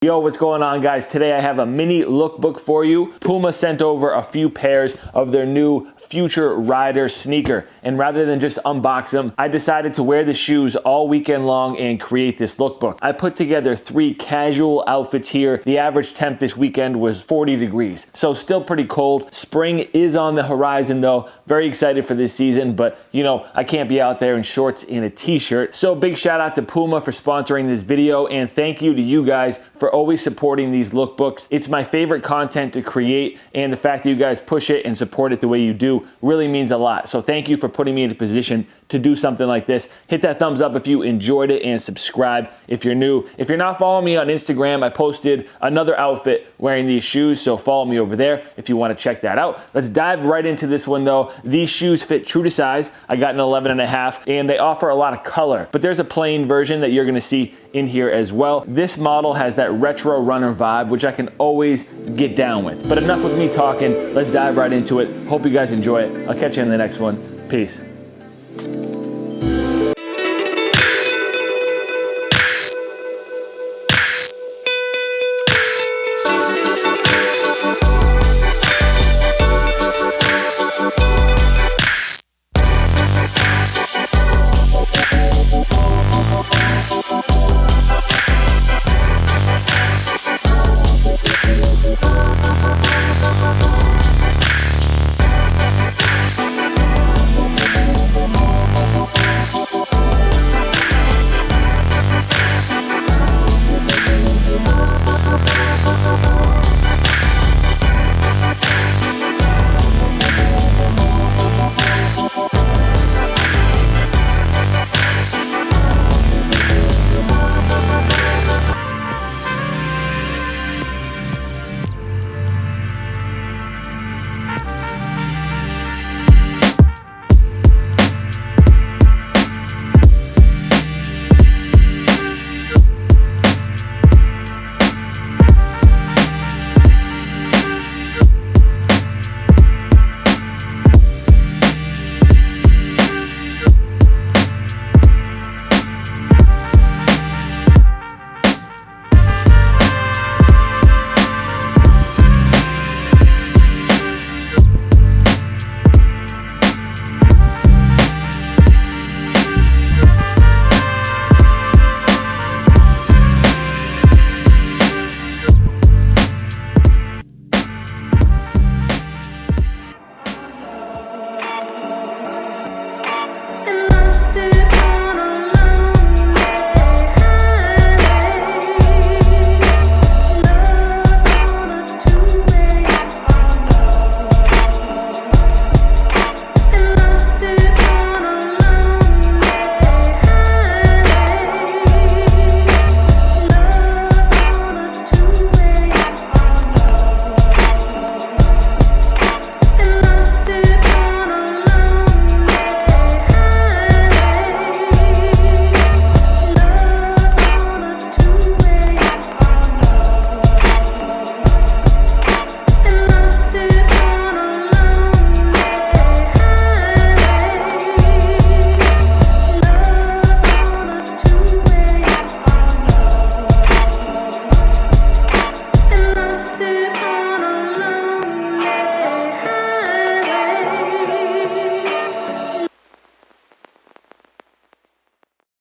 Yo, what's going on, guys? Today I have a mini lookbook for you. Puma sent over a few pairs of their new Future Rider sneaker, and rather than just unbox them, I decided to wear the shoes all weekend long and create this lookbook. I put together 3 casual outfits here. The average temp this weekend was 40 degrees, so still pretty cold. Spring is on the horizon though. Very excited for this season, but you know, I can't be out there in shorts and a t-shirt. So big shout out to Puma for sponsoring this video, and thank you to you guys for always supporting these lookbooks. It's my favorite content to create, and the fact that you guys push it and support it the way you do really means a lot. So thank you for putting me in a position to do something like this. Hit that thumbs up if you enjoyed it, and subscribe if you're new. If you're not following me on Instagram, I posted another outfit wearing these shoes, so follow me over there if you want to check that out. Let's dive right into this one though. These shoes fit true to size. I got an 11.5, and they offer a lot of color, but there's a plain version that you're gonna see in here as well. This model has that retro runner vibe, which I can always get down with. But enough with me talking, let's dive right into it. Hope you guys enjoy it. I'll catch you in the next one. Peace.